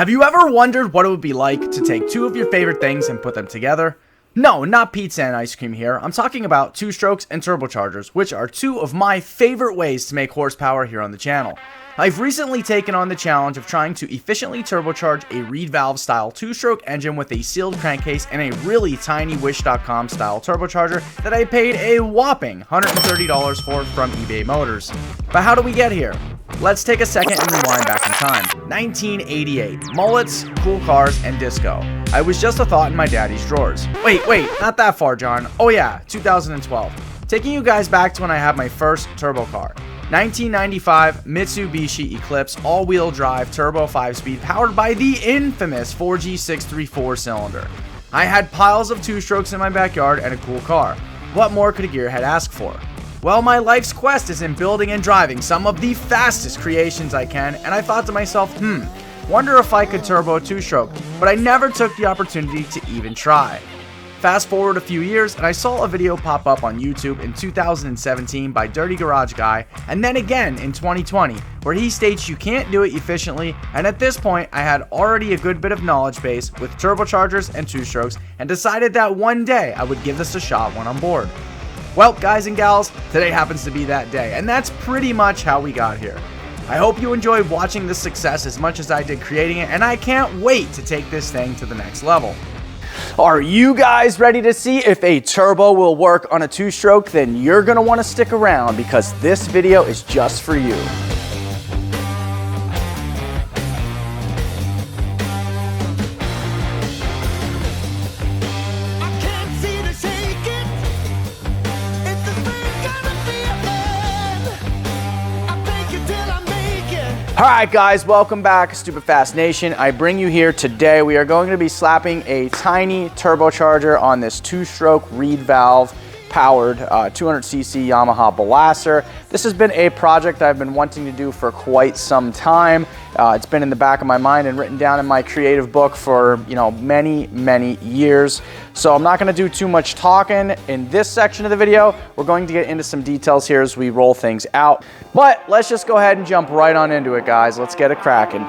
Have you ever wondered what it would be like to take two of your favorite things and put them together? No, not pizza and ice cream here. I'm talking about two-strokes and turbochargers, which are two of my favorite ways to make horsepower here on the channel. I've recently taken on the challenge of trying to efficiently turbocharge a reed valve style two-stroke engine with a sealed crankcase and a really tiny Wish.com style turbocharger that I paid a whopping $130 for from eBay Motors. But how do we get here? Let's take a second and rewind back in time. 1988. Mullets, cool cars, and disco. I was just a thought in my daddy's drawers. Wait, not that far, John. Oh yeah, 2012. Taking you guys back to when I had my first turbo car. 1995 Mitsubishi Eclipse all-wheel drive turbo 5-speed powered by the infamous 4G634 cylinder. I had piles of two-strokes in my backyard and a cool car. What more could a gearhead ask for? Well, my life's quest is in building and driving some of the fastest creations I can, and I thought to myself, wonder if I could turbo a two-stroke, but I never took the opportunity to even try. Fast forward a few years, and I saw a video pop up on YouTube in 2017 by Dirty Garage Guy, and then again in 2020, where he states you can't do it efficiently, and at this point, I had already a good bit of knowledge base with turbochargers and two-strokes, and decided that one day I would give this a shot when I'm bored. Well, guys and gals, today happens to be that day, and that's pretty much how we got here. I hope you enjoyed watching this success as much as I did creating it, and I can't wait to take this thing to the next level. Are you guys ready to see if a turbo will work on a two-stroke? Then you're going to want to stick around because this video is just for you. Alright guys, welcome back, Stupid Fast Nation. I bring you here today. We are going to be slapping a tiny turbocharger on this two-stroke reed valve powered 200cc Yamaha Blaster. This has been a project I've been wanting to do for quite some time. It's been in the back of my mind and written down in my creative book for many years. So I'm not going to do too much talking in this section of the video. We're going to get into some details here as we roll things out. But let's just go ahead and jump right on into it, guys. Let's get it cracking.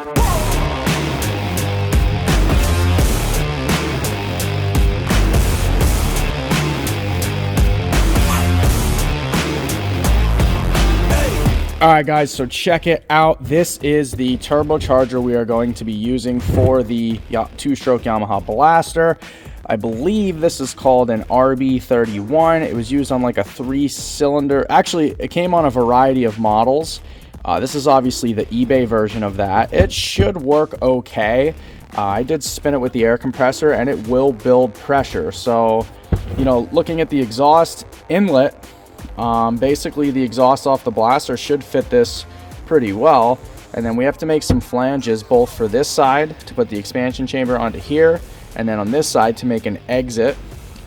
Alright guys, so check it out. This is the turbocharger we are going to be using for the two-stroke Yamaha Blaster. I believe this is called an RB31. It was used on like a 3-cylinder. Actually, it came on a variety of models. This is obviously the eBay version of that. It should work okay. I did spin it with the air compressor and it will build pressure. So, looking at the exhaust inlet, basically the exhaust off the blaster should fit this pretty well. And then we have to make some flanges both for this side to put the expansion chamber onto here, and then on this side to make an exit,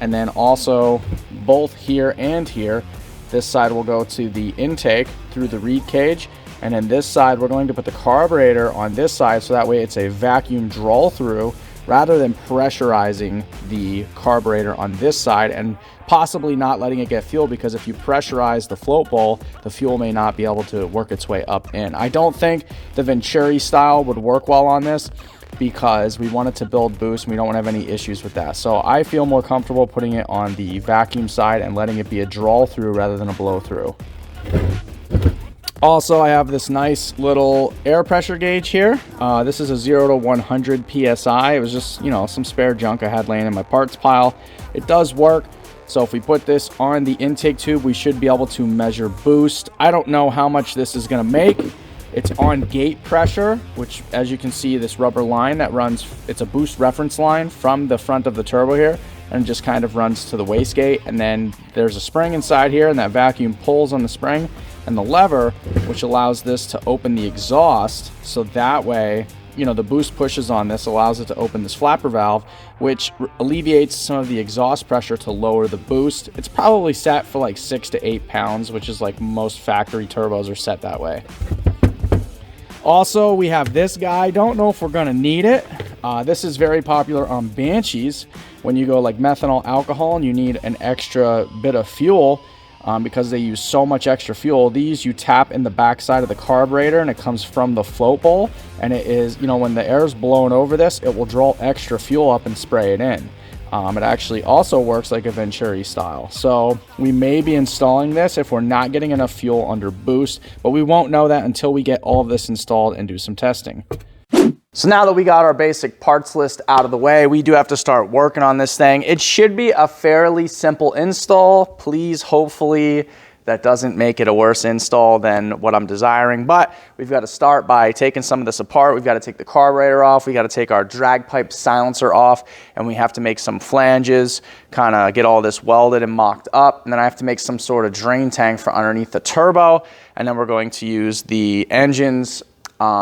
and then also both here and here. This side will go to the intake through the reed cage, and then this side we're going to put the carburetor on this side so that way it's a vacuum draw through rather than pressurizing the carburetor on this side and possibly not letting it get fuel, because if you pressurize the float bowl, the fuel may not be able to work its way up in. I don't think the Venturi style would work well on this because we want it to build boost and we don't want to have any issues with that. So I feel more comfortable putting it on the vacuum side and letting it be a draw through rather than a blow through. Also, I have this nice little air pressure gauge here. This is a 0 to 100 PSI. It was just, some spare junk I had laying in my parts pile. It does work. So if we put this on the intake tube, we should be able to measure boost. I don't know how much this is going to make. It's on gate pressure, which as you can see, this rubber line that runs, it's a boost reference line from the front of the turbo here, and just kind of runs to the wastegate. And then there's a spring inside here, and that vacuum pulls on the spring, and the lever, which allows this to open the exhaust. So that way, the boost pushes on this, allows it to open this flapper valve, which alleviates some of the exhaust pressure to lower the boost. It's probably set for like 6 to 8 pounds, which is like most factory turbos are set that way. Also, we have this guy. Don't know if we're going to need it. This is very popular on Banshees. When you go like methanol alcohol and you need an extra bit of fuel, because they use so much extra fuel. These you tap in the back side of the carburetor, and it comes from the float bowl, and it is, you know, when the air is blowing over this, it will draw extra fuel up and spray it in. It actually also works like a Venturi style. So we may be installing this if we're not getting enough fuel under boost, but we won't know that until we get all of this installed and do some testing. So now that we got our basic parts list out of the way, we do have to start working on this thing. It should be a fairly simple install. Please, hopefully, that doesn't make it a worse install than what I'm desiring. But we've got to start by taking some of this apart. We've got to take the carburetor off. We got to take our drag pipe silencer off, and we have to make some flanges, kind of get all this welded and mocked up. And then I have to make some sort of drain tank for underneath the turbo. And then we're going to use the engine's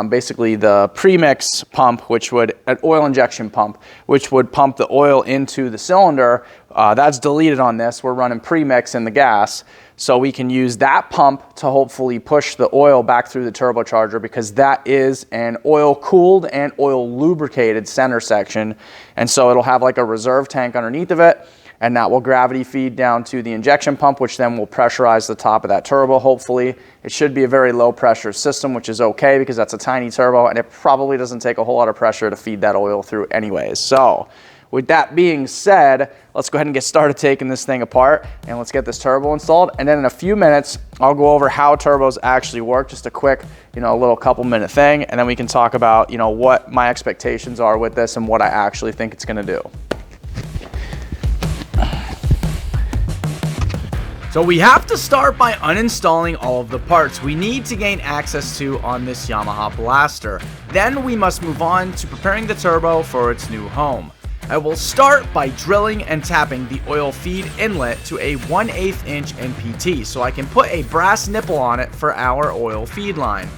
basically the premix pump, which would, an oil injection pump, which would pump the oil into the cylinder. That's deleted on this. We're running premix in the gas. So we can use that pump to hopefully push the oil back through the turbocharger, because that is an oil cooled and oil lubricated center section. And so it'll have like a reserve tank underneath of it, and that will gravity feed down to the injection pump, which then will pressurize the top of that turbo. Hopefully it should be a very low pressure system, which is okay because that's a tiny turbo, and it probably doesn't take a whole lot of pressure to feed that oil through anyways. So with that being said, let's go ahead and get started taking this thing apart, and let's get this turbo installed. And then in a few minutes, I'll go over how turbos actually work, just a quick, you know, a little couple minute thing. And then we can talk about, you know, what my expectations are with this and what I actually think it's gonna do. So we have to start by uninstalling all of the parts we need to gain access to on this Yamaha Blaster. Then we must move on to preparing the turbo for its new home. I will start by drilling and tapping the oil feed inlet to a 1/8 inch NPT so I can put a brass nipple on it for our oil feed line.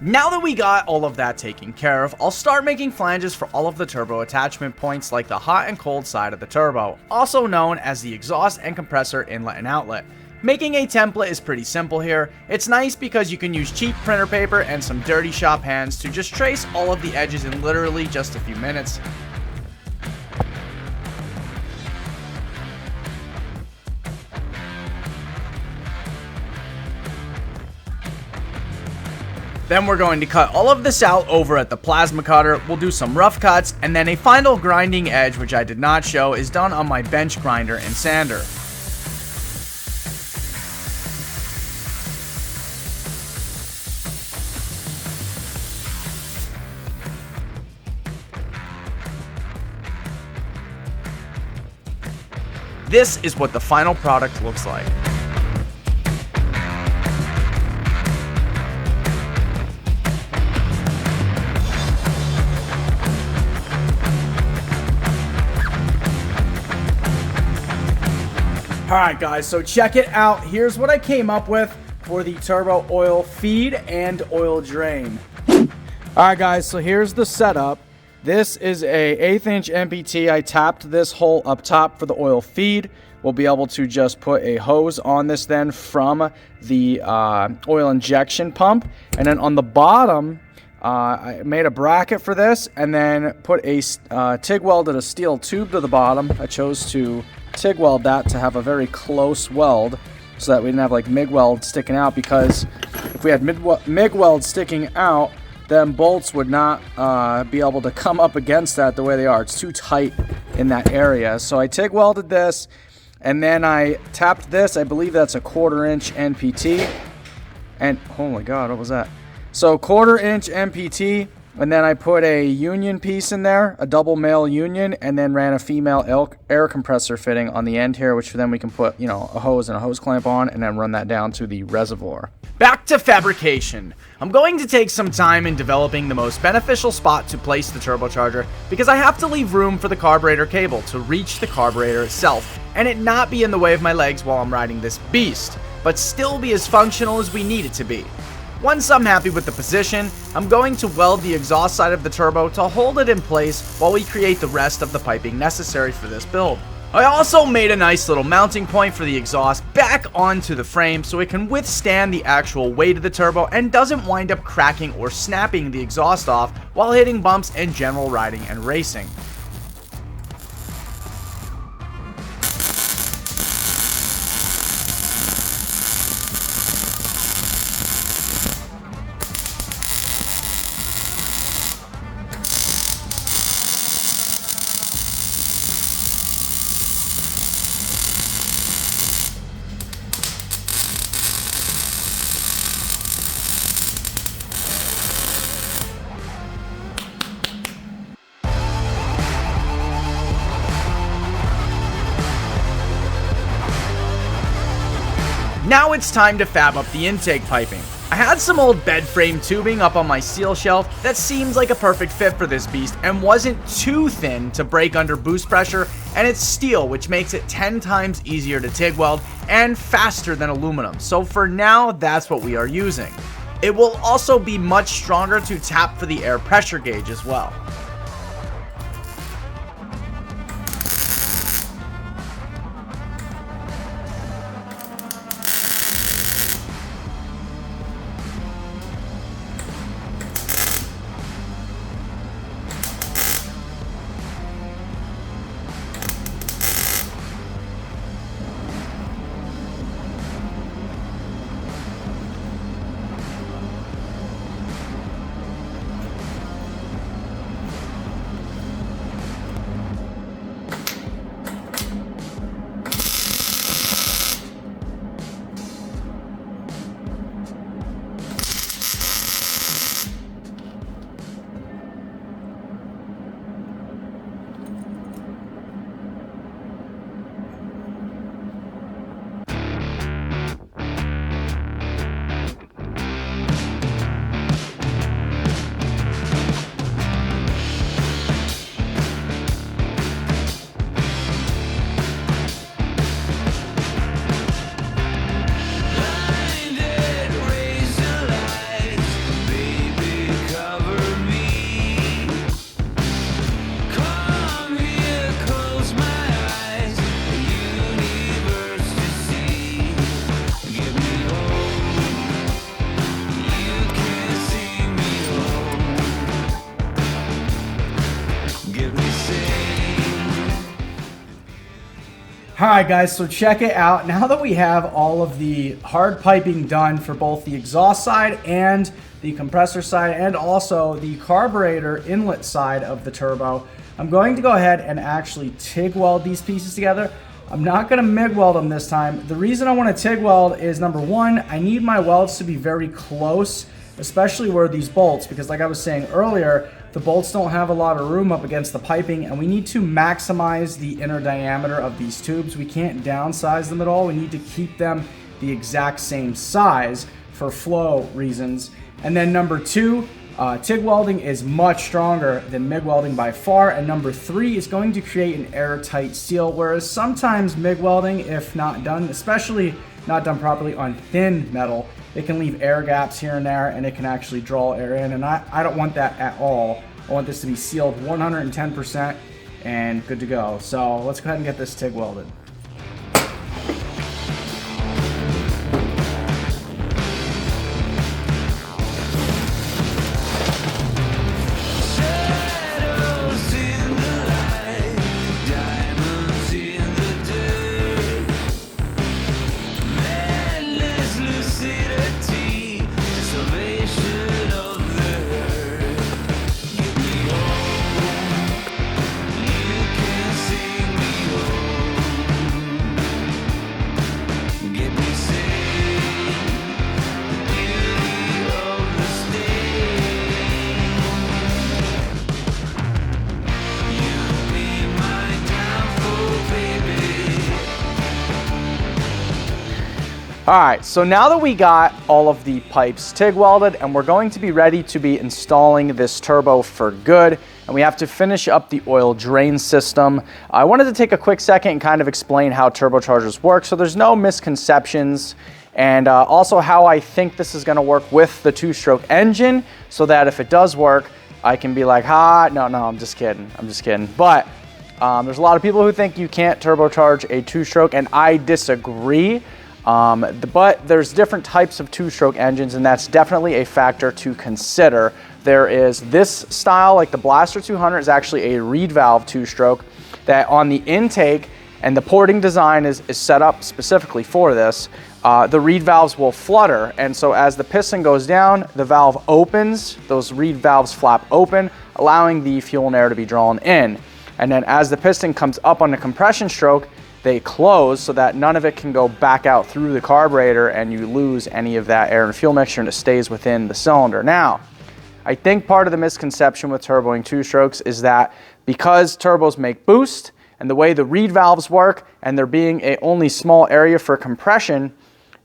Now that we got all of that taken care of, I'll start making flanges for all of the turbo attachment points, like the hot and cold side of the turbo, also known as the exhaust and compressor inlet and outlet. Making a template is pretty simple here. It's nice because you can use cheap printer paper and some dirty shop hands to just trace all of the edges in literally just a few minutes. Then we're going to cut all of this out over at the plasma cutter. We'll do some rough cuts, and then a final grinding edge, which I did not show, is done on my bench grinder and sander. This is what the final product looks like. Alright guys, so check it out. Here's what I came up with for the turbo oil feed and oil drain. Alright guys, so here's the setup. This is a 1/8 inch NPT. I tapped this hole up top for the oil feed. We'll be able to just put a hose on this then from the oil injection pump. And then on the bottom, I made a bracket for this and then put a TIG welded a steel tube to the bottom. I chose to TIG weld that to have a very close weld so that we didn't have like MIG weld sticking out, because if we had MIG weld sticking out, then bolts would not be able to come up against that the way they are. It's too tight in that area. So I TIG welded this, and then I tapped this. I believe that's a 1/4 inch NPT. And oh my god, what was that? So 1/4 inch NPT, and then I put a union piece in there, a double male union, and then ran a female air compressor fitting on the end here, which then we can put, you know, a hose and a hose clamp on, and then run that down to the reservoir. Back to fabrication. I'm going to take some time in developing the most beneficial spot to place the turbocharger, because I have to leave room for the carburetor cable to reach the carburetor itself, and it not be in the way of my legs while I'm riding this beast, but still be as functional as we need it to be. Once I'm happy with the position, I'm going to weld the exhaust side of the turbo to hold it in place while we create the rest of the piping necessary for this build. I also made a nice little mounting point for the exhaust back onto the frame so it can withstand the actual weight of the turbo and doesn't wind up cracking or snapping the exhaust off while hitting bumps in general riding and racing. Now it's time to fab up the intake piping. I had some old bed frame tubing up on my seal shelf that seems like a perfect fit for this beast and wasn't too thin to break under boost pressure, and it's steel, which makes it 10 times easier to TIG weld and faster than aluminum. So for now, that's what we are using. It will also be much stronger to tap for the air pressure gauge as well. Alright guys, so check it out. Now that we have all of the hard piping done for both the exhaust side and the compressor side and also the carburetor inlet side of the turbo, I'm going to go ahead and actually TIG weld these pieces together. I'm not going to MIG weld them this time. The reason I want to TIG weld is, number one, I need my welds to be very close, especially where these bolts, because like I was saying earlier, the bolts don't have a lot of room up against the piping, and we need to maximize the inner diameter of these tubes. We can't downsize them at all. We need to keep them the exact same size for flow reasons. And then number two, TIG welding is much stronger than MIG welding by far. And number three is going to create an airtight seal, whereas sometimes MIG welding, if not done, especially not done properly on thin metal, it can leave air gaps here and there, and it can actually draw air in, and I don't want that at all. I want this to be sealed 110% and good to go. So let's go ahead and get this TIG welded. Alright, so now that we got all of the pipes TIG welded and we're going to be ready to be installing this turbo for good, and we have to finish up the oil drain system, I wanted to take a quick second and kind of explain how turbochargers work so there's no misconceptions, and also how I think this is going to work with the two-stroke engine, so that if it does work, I can be like, no, I'm just kidding. But There's a lot of people who think you can't turbocharge a two-stroke, and I disagree. But there's different types of two-stroke engines, and that's definitely a factor to consider. There is this style, like the Blaster 200 is actually a reed valve two-stroke that on the intake, and the porting design is set up specifically for this, the reed valves will flutter, and so as the piston goes down, the valve opens, those reed valves flap open, allowing the fuel and air to be drawn in. And then as the piston comes up on the compression stroke, they close so that none of it can go back out through the carburetor and you lose any of that air and fuel mixture, and it stays within the cylinder. Now, I think part of the misconception with turboing two-strokes is that because turbos make boost, and the way the reed valves work, and there being a only small area for compression,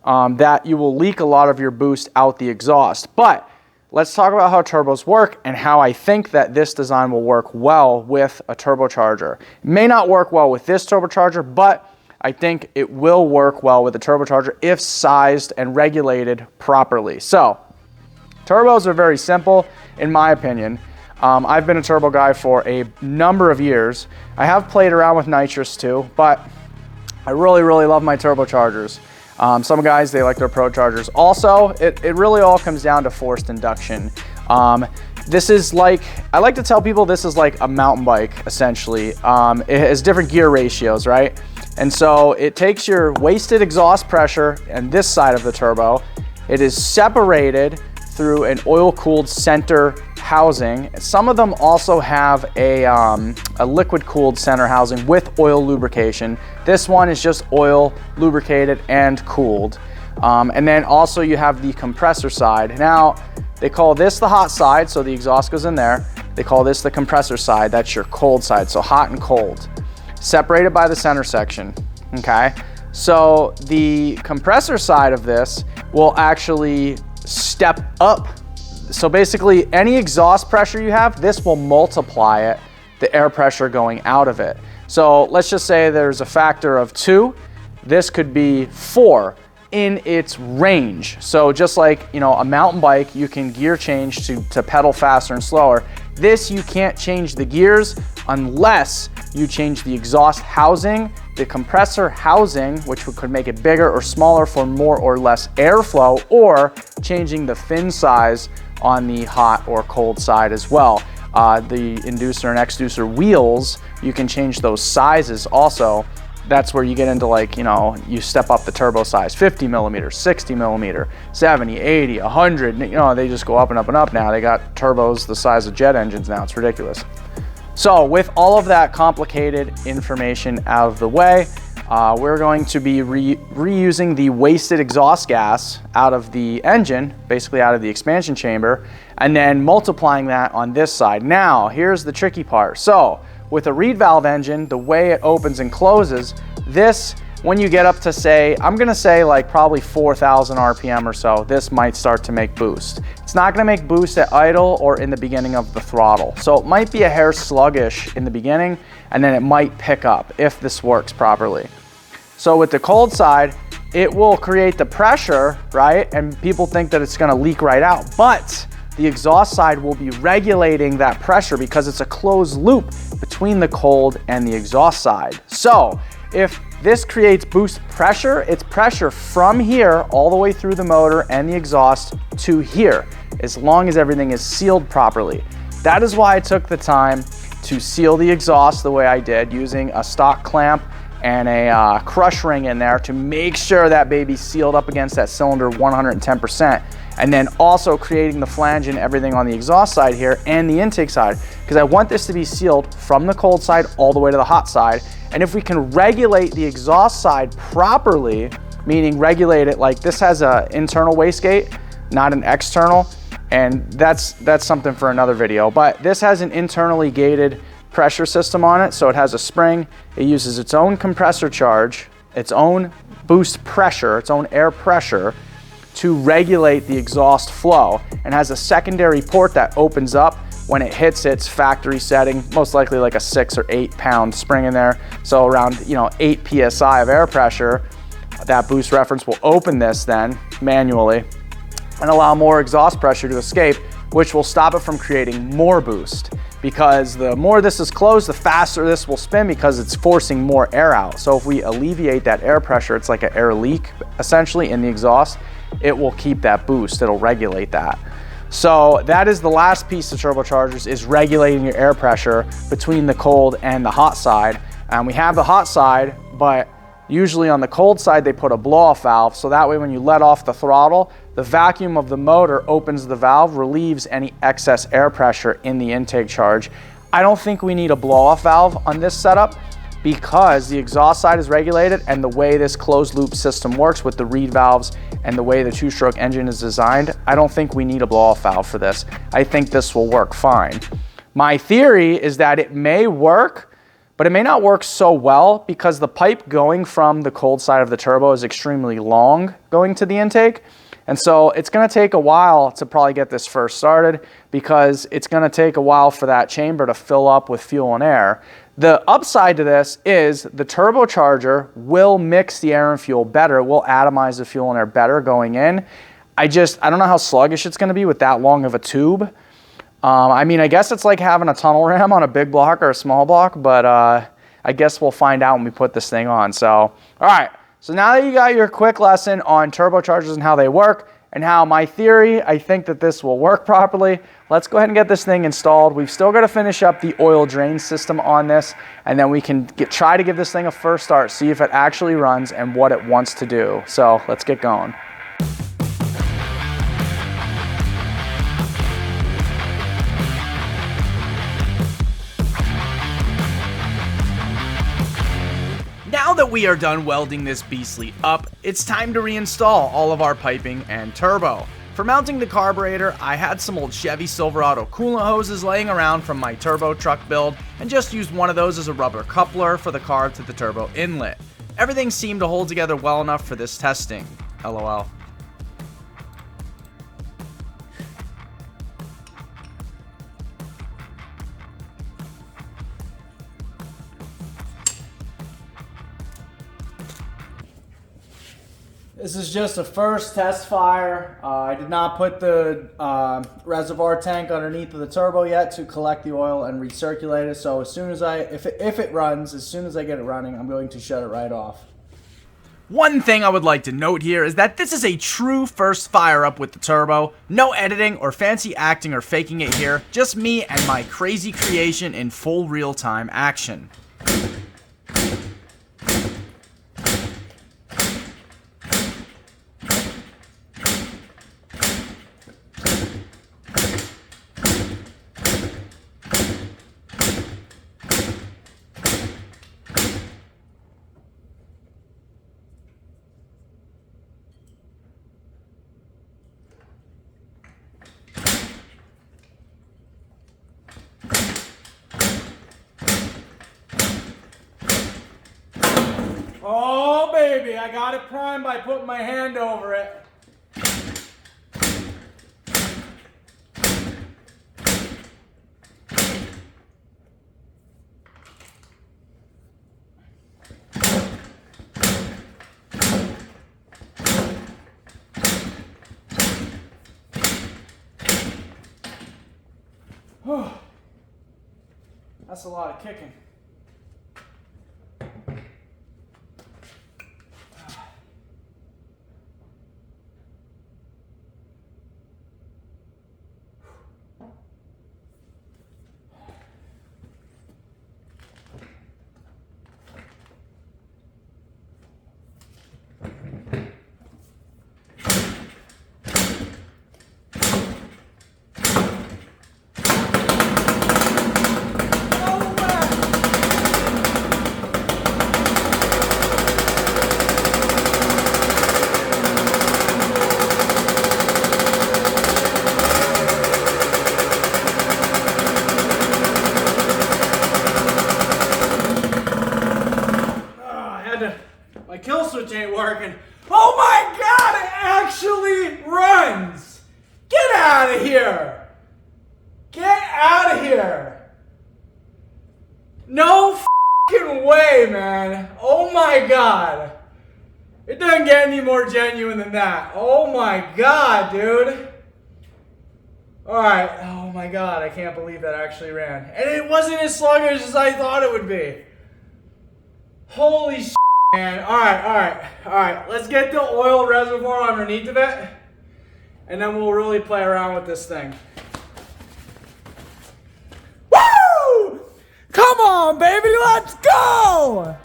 that you will leak a lot of your boost out the exhaust. But let's talk about how turbos work and how I think that this design will work well with a turbocharger. It may not work well with this turbocharger, but I think it will work well with a turbocharger if sized and regulated properly. So, turbos are very simple, in my opinion. I've been a turbo guy for a number of years. I have played around with nitrous too, but I really love my turbochargers. Some guys, they like their pro chargers. Also, it really all comes down to forced induction. This is like, I like to tell people this is like a mountain bike, essentially. It has different gear ratios, right? And so it takes your wasted exhaust pressure and this side of the turbo, it is separated through an oil-cooled center housing. Some of them also have a liquid-cooled center housing with oil lubrication. This one is just oil lubricated and cooled. And then also you have the compressor side. Now, they call this the hot side, so the exhaust goes in there. They call this the compressor side. That's your cold side, so hot and cold. Separated by the center section, okay? So the compressor side of this will actually step up. So basically any exhaust pressure you have, this will multiply it, the air pressure going out of it. So let's just say there's a factor of 2, this could be 4 in its range. So just like, you know, a mountain bike, you can gear change to pedal faster and slower. This, you can't change the gears unless you change the exhaust housing, the compressor housing, which could make it bigger or smaller for more or less airflow, or changing the fin size on the hot or cold side as well. The inducer and exducer wheels, you can change those sizes also. That's where you get into, like, you know, you step up the turbo size, 50 millimeter, 60 millimeter, 70, 80, 100, you know, they just go up and up and up now. They got turbos the size of jet engines now, it's ridiculous. So with all of that complicated information out of the way, we're going to be reusing the wasted exhaust gas out of the engine, basically out of the expansion chamber, and then multiplying that on this side. Now, here's the tricky part. So, with a reed valve engine, the way it opens and closes, this, when you get up to say, I'm gonna say like probably 4,000 RPM or so, this might start to make boost. It's not gonna make boost at idle or in the beginning of the throttle. So it might be a hair sluggish in the beginning, and then it might pick up if this works properly. So with the cold side, it will create the pressure, right? And people think that it's gonna leak right out, but the exhaust side will be regulating that pressure because it's a closed loop between the cold and the exhaust side. So if this creates boost pressure, it's pressure from here all the way through the motor and the exhaust to here, as long as everything is sealed properly. That is why I took the time to seal the exhaust the way I did, using a stock clamp and a crush ring in there to make sure that baby's sealed up against that cylinder 110%. And then also creating the flange and everything on the exhaust side here and the intake side, because I want this to be sealed from the cold side all the way to the hot side. And if we can regulate the exhaust side properly, meaning regulate it, like this has an internal wastegate, not an external, and that's something for another video, but this has an internally gated pressure system on it. So it has a spring, it uses its own compressor charge, its own boost pressure, its own air pressure to regulate the exhaust flow, and has a secondary port that opens up when it hits its factory setting, most likely like a 6 or 8 pound spring in there. So around, you know, 8 PSI of air pressure, that boost reference will open this then manually and allow more exhaust pressure to escape, which will stop it from creating more boost. because the more this is closed, the faster this will spin because it's forcing more air out. So if we alleviate that air pressure, it's like an air leak essentially in the exhaust, it will keep that boost, it'll regulate that. So that is the last piece of turbochargers, is regulating your air pressure between the cold and the hot side. And we have the hot side, but usually on the cold side, they put a blow-off valve. So that way when you let off the throttle, the vacuum of the motor opens the valve, relieves any excess air pressure in the intake charge. I don't think we need a blow-off valve on this setup because the exhaust side is regulated, and the way this closed loop system works with the reed valves and the way the two-stroke engine is designed, I don't think we need a blow-off valve for this. I think this will work fine. My theory is that it may work, but it may not work so well because the pipe going from the cold side of the turbo is extremely long going to the intake. And so it's going to take a while to probably get this first started because it's going to take a while for that chamber to fill up with fuel and air. The upside to this is the turbocharger will mix the air and fuel better, will atomize the fuel and air better going in. I don't know how sluggish it's going to be with that long of a tube. I mean, I guess it's like having a tunnel ram on a big block or a small block, but I guess we'll find out when we put this thing on. So, all right. So now that you got your quick lesson on turbochargers and how they work and how my theory, I think that this will work properly, let's go ahead and get this thing installed. We've still got to finish up the oil drain system on this, and then we can try to give this thing a first start, see if it actually runs and what it wants to do. So let's get going. Now that we are done welding this beastly up, it's time to reinstall all of our piping and turbo. For mounting the carburetor, I had some old Chevy Silverado coolant hoses laying around from my turbo truck build and just used one of those as a rubber coupler for the carb to the turbo inlet. Everything seemed to hold together well enough for this testing. LOL. This is just a first test fire. I did not put the reservoir tank underneath of the turbo yet to collect the oil and recirculate it. So as soon as if it runs, as soon as I get it running, I'm going to shut it right off. One thing I would like to note here is that this is a true first fire up with the turbo. No editing or fancy acting or faking it here. Just me and my crazy creation in full real-time action. Oh baby, I got it primed by putting my hand over it. That's a lot of kicking. My kill switch ain't working. Oh my god, it actually runs! Get out of here! Get out of here! No f***ing way, man. Oh my god. It doesn't get any more genuine than that. Oh my god, dude. All right. Oh my God, I can't believe that actually ran. And it wasn't as sluggish as I thought it would be. Holy shit, man. All right. Let's get the oil reservoir underneath of it, and then we'll really play around with this thing. Woo! Come on, baby, let's go!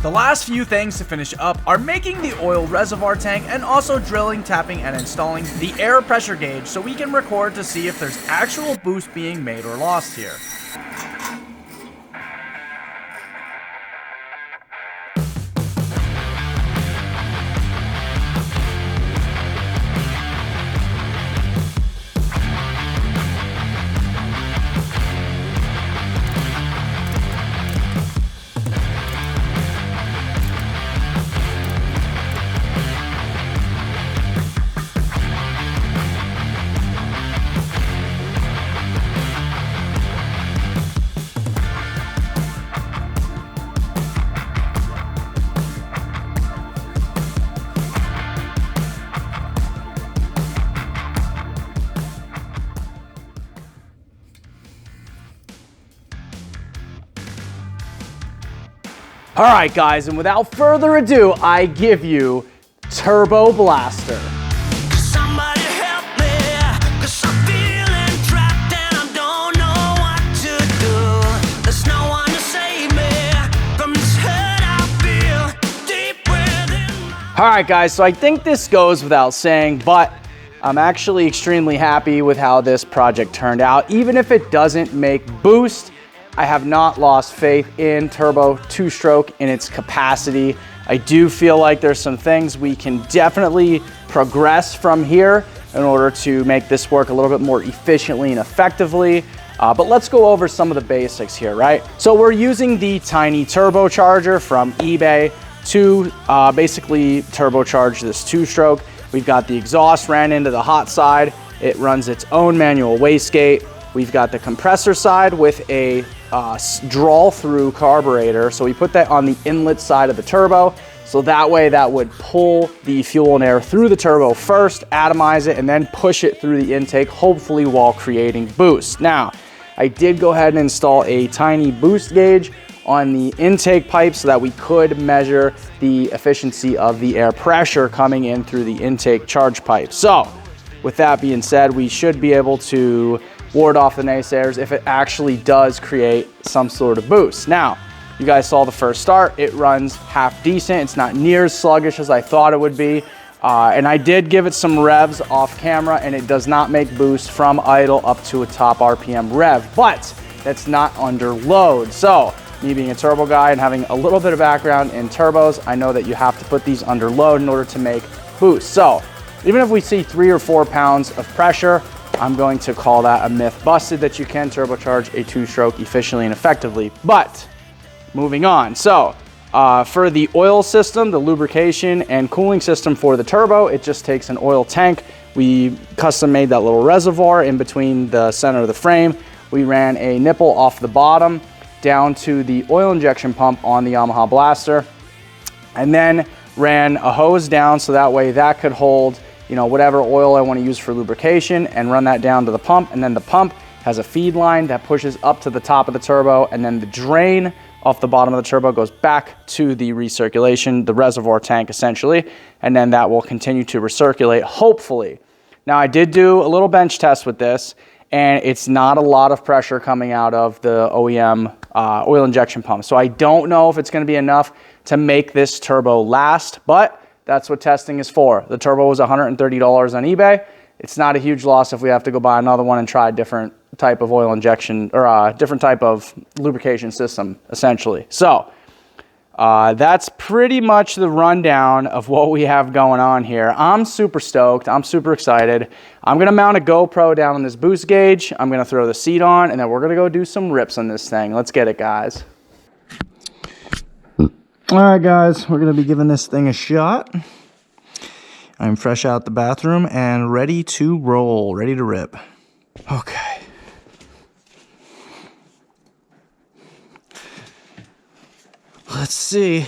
The last few things to finish up are making the oil reservoir tank and also drilling, tapping, and installing the air pressure gauge so we can record to see if there's actual boost being made or lost here. All right, guys, and without further ado, I give you Turbo Blaster. Somebody help me, 'cause I'm feeling trapped and I don't know what to do. There's no one to save me from this hurt I feel deep within. All right, guys, so I think this goes without saying, but I'm actually extremely happy with how this project turned out. Even if it doesn't make boost, I have not lost faith in turbo two-stroke in its capacity. I do feel like there's some things we can definitely progress from here in order to make this work a little bit more efficiently and effectively. But let's go over some of the basics here, right? So we're using the tiny turbocharger from eBay to basically turbocharge this two-stroke. We've got the exhaust ran into the hot side. It runs its own manual wastegate. We've got the compressor side with a draw through carburetor. So we put that on the inlet side of the turbo. So that way that would pull the fuel and air through the turbo first, atomize it, and then push it through the intake, hopefully while creating boost. Now, I did go ahead and install a tiny boost gauge on the intake pipe so that we could measure the efficiency of the air pressure coming in through the intake charge pipe. So with that being said, we should be able to ward off the naysayers if it actually does create some sort of boost. Now, you guys saw the first start. It runs half decent. It's not near as sluggish as I thought it would be. And I did give it some revs off camera, and it does not make boost from idle up to a top RPM rev, but that's not under load. So me being a turbo guy and having a little bit of background in turbos, I know that you have to put these under load in order to make boost. So even if we see 3 or 4 pounds of pressure, I'm going to call that a myth busted that you can turbocharge a two-stroke efficiently and effectively. But moving on. So for the oil system, the lubrication and cooling system for the turbo, it just takes an oil tank. We custom made that little reservoir in between the center of the frame. We ran a nipple off the bottom down to the oil injection pump on the Yamaha Blaster, and then ran a hose down so that way that could hold, you know, whatever oil I want to use for lubrication, and run that down to the pump. And then the pump has a feed line that pushes up to the top of the turbo, and then the drain off the bottom of the turbo goes back to the recirculation, the reservoir tank essentially, and then that will continue to recirculate, hopefully. Now I did do a little bench test with this, and it's not a lot of pressure coming out of the OEM oil injection pump. So I don't know if it's going to be enough to make this turbo last, but that's what testing is for. The turbo was $130 on eBay. It's not a huge loss if we have to go buy another one and try a different type of oil injection, or a different type of lubrication system, essentially. So that's pretty much the rundown of what we have going on here. I'm super stoked. I'm super excited. I'm going to mount a GoPro down on this boost gauge. I'm going to throw the seat on, and then we're going to go do some rips on this thing. Let's get it, guys. All right, guys, we're going to be giving this thing a shot. I'm fresh out the bathroom and ready to roll, ready to rip. Okay. Let's see.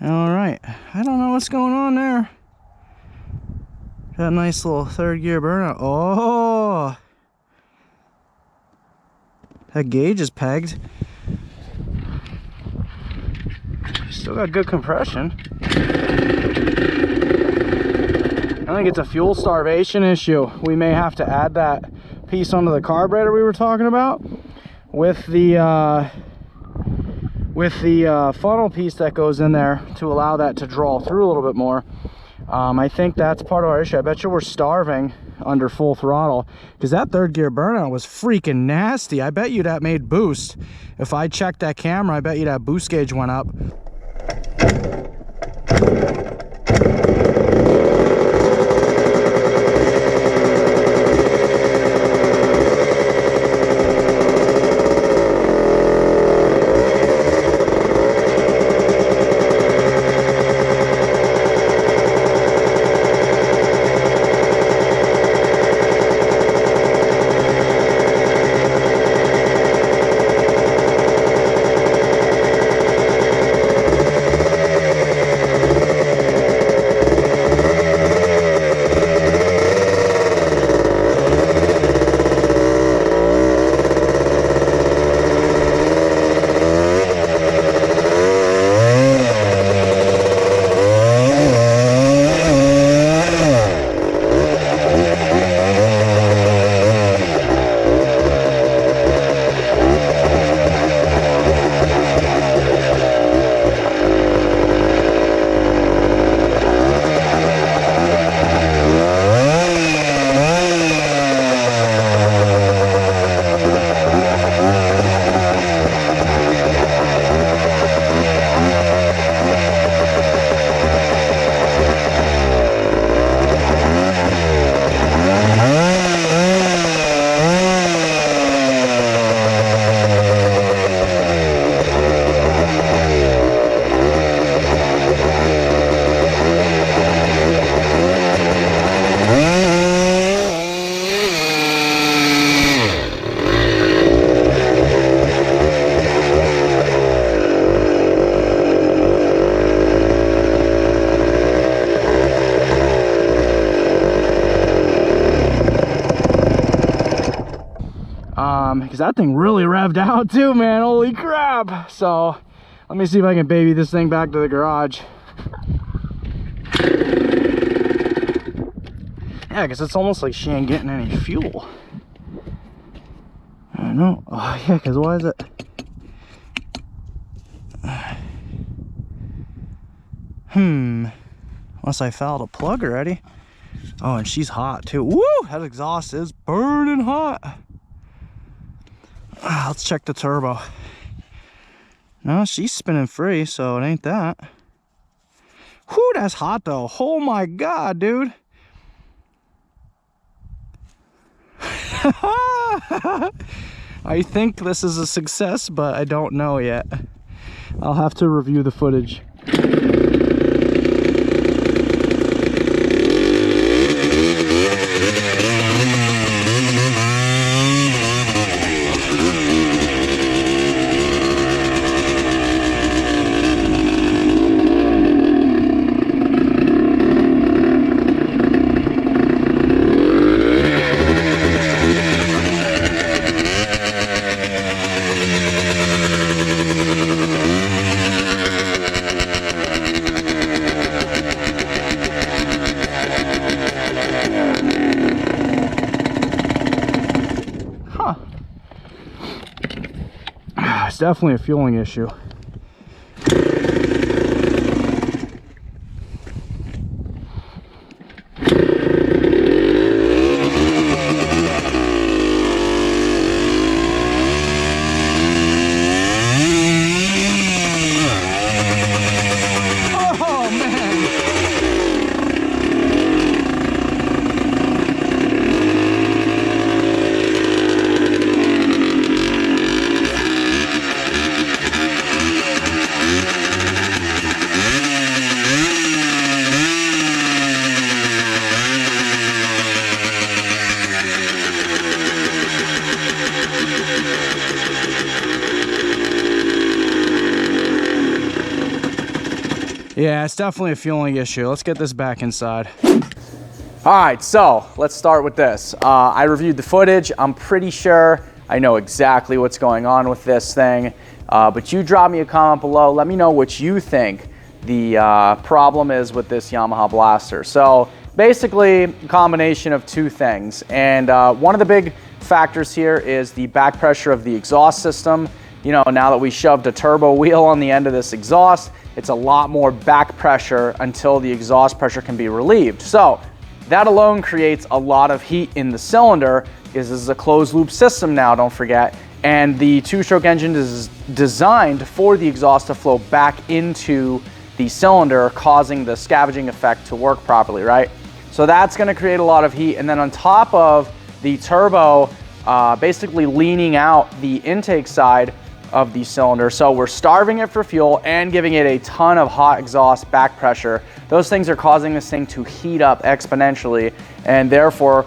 Alright, I don't know what's going on there. Got a nice little third gear burnout. Oh! That gauge is pegged. Still got good compression. I think it's a fuel starvation issue. We may have to add that piece onto the carburetor we were talking about with the funnel piece that goes in there to allow that to draw through a little bit more. I think that's part of our issue. I bet you we're starving under full throttle, because that third gear burnout was freaking nasty. I bet you that made boost. If I checked that camera, I bet you that boost gauge went up. Because that thing really revved out too, man. Holy crap. So let me see if I can baby this thing back to the garage. Yeah, because it's almost like she ain't getting any fuel. I don't know. Oh yeah, because why is it? Unless I fouled a plug already. Oh, and she's hot too. Woo! That exhaust is burning hot. Let's check the turbo. No, she's spinning free, so it ain't that. Whew, that's hot though. Oh my god, dude. I think this is a success, but I don't know yet. I'll have to review the footage. It's definitely a fueling issue. Yeah, it's definitely a fueling issue. Let's get this back inside. All right, so let's start with this. I reviewed the footage. I'm pretty sure I know exactly what's going on with this thing, but you drop me a comment below. Let me know what you think the problem is with this Yamaha blaster. So basically, a combination of two things. And one of the big factors here is the back pressure of the exhaust system. You know, now that we shoved a turbo wheel on the end of this exhaust, it's a lot more back pressure until the exhaust pressure can be relieved. So that alone creates a lot of heat in the cylinder, because this is a closed loop system now, don't forget. And the two-stroke engine is designed for the exhaust to flow back into the cylinder, causing the scavenging effect to work properly, right? So that's gonna create a lot of heat. And then on top of the turbo, basically leaning out the intake side of the cylinder. So we're starving it for fuel and giving it a ton of hot exhaust back pressure. Those things are causing this thing to heat up exponentially, and therefore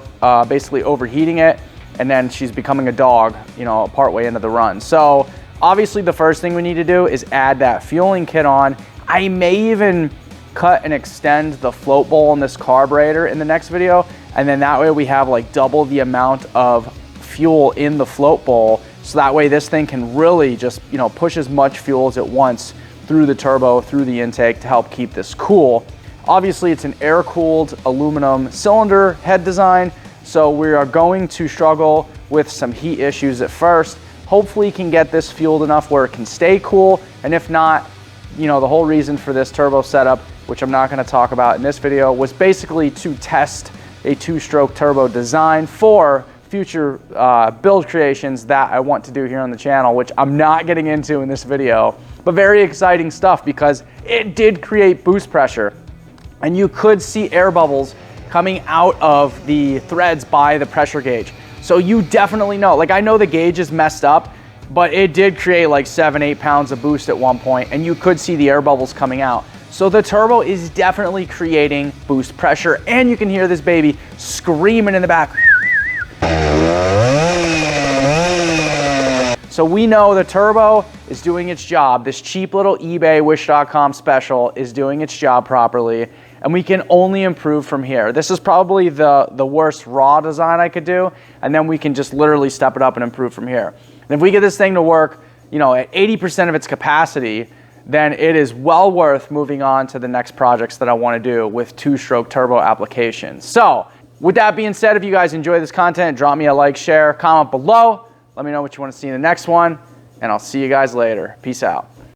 basically overheating it. And then she's becoming a dog, you know, partway into the run. So obviously the first thing we need to do is add that fueling kit on. I may even cut and extend the float bowl in this carburetor in the next video. And then that way we have like double the amount of fuel in the float bowl. So that way this thing can really just, you know, push as much fuel as it wants through the turbo, through the intake to help keep this cool. Obviously it's an air-cooled aluminum cylinder head design. So we are going to struggle with some heat issues at first. Hopefully can get this fueled enough where it can stay cool. And if not, you know, the whole reason for this turbo setup, which I'm not gonna talk about in this video, was basically to test a two-stroke turbo design for future build creations that I want to do here on the channel, which I'm not getting into in this video, but very exciting stuff because it did create boost pressure. And you could see air bubbles coming out of the threads by the pressure gauge. So you definitely know, like I know the gauge is messed up, but it did create like 7-8 pounds of boost at one point, and you could see the air bubbles coming out. So the turbo is definitely creating boost pressure, and you can hear this baby screaming in the back. So we know the turbo is doing its job. This cheap little eBay wish.com special is doing its job properly, and we can only improve from here. This is probably the worst raw design I could do, and then we can just literally step it up and improve from here. And if we get this thing to work, you know, at 80% of its capacity, then it is well worth moving on to the next projects that I want to do with two-stroke turbo applications. So with that being said, if you guys enjoy this content, drop me a like, share, comment below. Let me know what you want to see in the next one, and I'll see you guys later. Peace out.